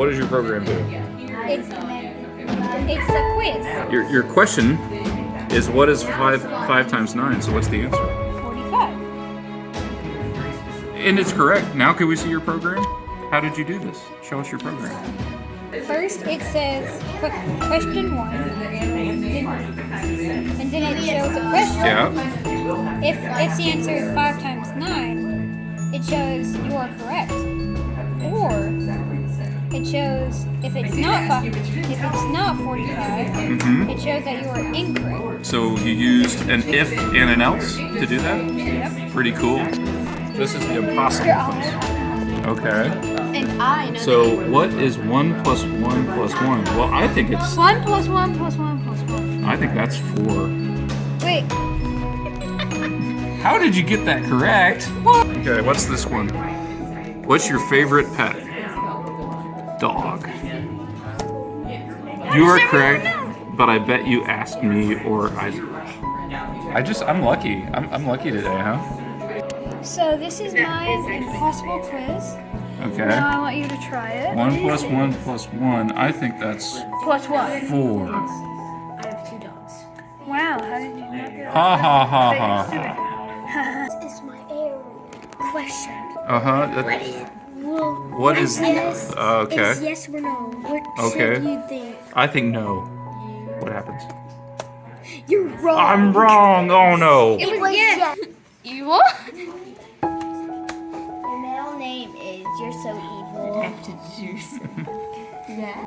does your program do? It's a quiz. Your question is what is 5 times 9? So what's the answer? 45. And it's correct. Now can we see your program? How did you do this? Show us your program. First, it says question 1, and then it shows a question. Yeah. If the answer is 5 times 9, it shows you are correct. Or it shows if it's not 45, it shows that you are incorrect. So you used an if and an else to do that? Yep. Pretty cool. This is the impossible quiz. Okay. And I know. So what is 1 plus 1 plus 1? Well, I think it's 1 plus 1 plus 1 plus 1. I think that's 4. Wait, How did you get that correct? Okay, what's this one? What's your favorite pet? Dog. You are correct, but I bet you asked me or Isaac. I'm lucky. I'm lucky today, huh? so this is my impossible quiz. Okay. Now I want you to try it. 1 plus 1 plus 1. I think that's Plus what? 4. I have 2 dogs. Wow, how did you not get Ha ha ha ha ha. This is my air question. What is? Yes. Okay. It's yes or no. What Okay. should you think? I think no. What happens? You're wrong. I'm wrong. Oh no. It was yes. You what? Your middle name is You're So Evil. Yeah.